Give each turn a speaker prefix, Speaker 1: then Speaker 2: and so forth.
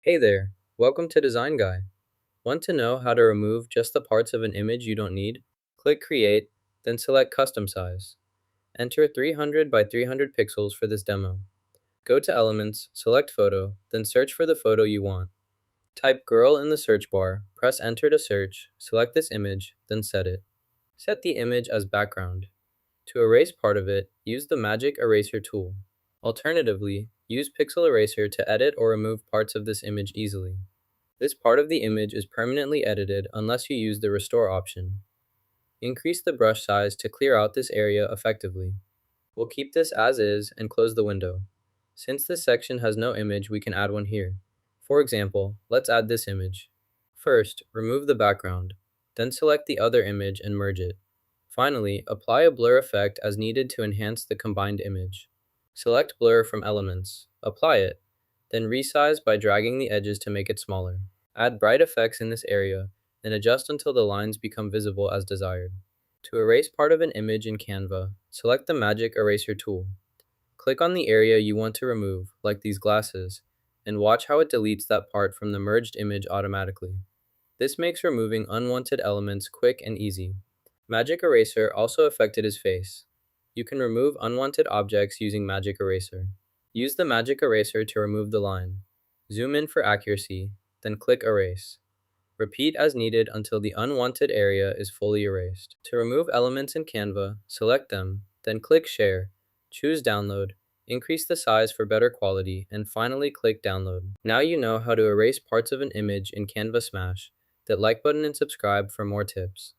Speaker 1: Hey there, welcome to Design Guy. Want to know how to remove just the parts of an image you don't need? Click Create, then select Custom Size. Enter 300 by 300 pixels for this demo. Go to Elements, select Photo, then search for the photo you want. Type girl in the search bar, press Enter to search, select this image, then set it. Set the image as background. To erase part of it, use the Magic Eraser tool. Alternatively, use Pixel Eraser to edit or remove parts of this image easily. This part of the image is permanently edited unless you use the Restore option. Increase the brush size to clear out this area effectively. We'll keep this as is and close the window. Since this section has no image, we can add one here. For example, let's add this image. First, remove the background. Then select the other image and merge it. Finally, apply a blur effect as needed to enhance the combined image. Select Blur from Elements, apply it, then resize by dragging the edges to make it smaller. Add bright effects in this area, then adjust until the lines become visible as desired. To erase part of an image in Canva, select the Magic Eraser tool. Click on the area you want to remove, like these glasses, and watch how it deletes that part from the merged image automatically. This makes removing unwanted elements quick and easy. Magic Eraser also affected his face. You can remove unwanted objects using Magic Eraser. Use the Magic Eraser to remove the line. Zoom in for accuracy, then click Erase. Repeat as needed until the unwanted area is fully erased. To remove elements in Canva, select them, then click Share, choose Download, increase the size for better quality, and finally click Download. Now you know how to erase parts of an image in Canva Smash. That like button and subscribe for more tips.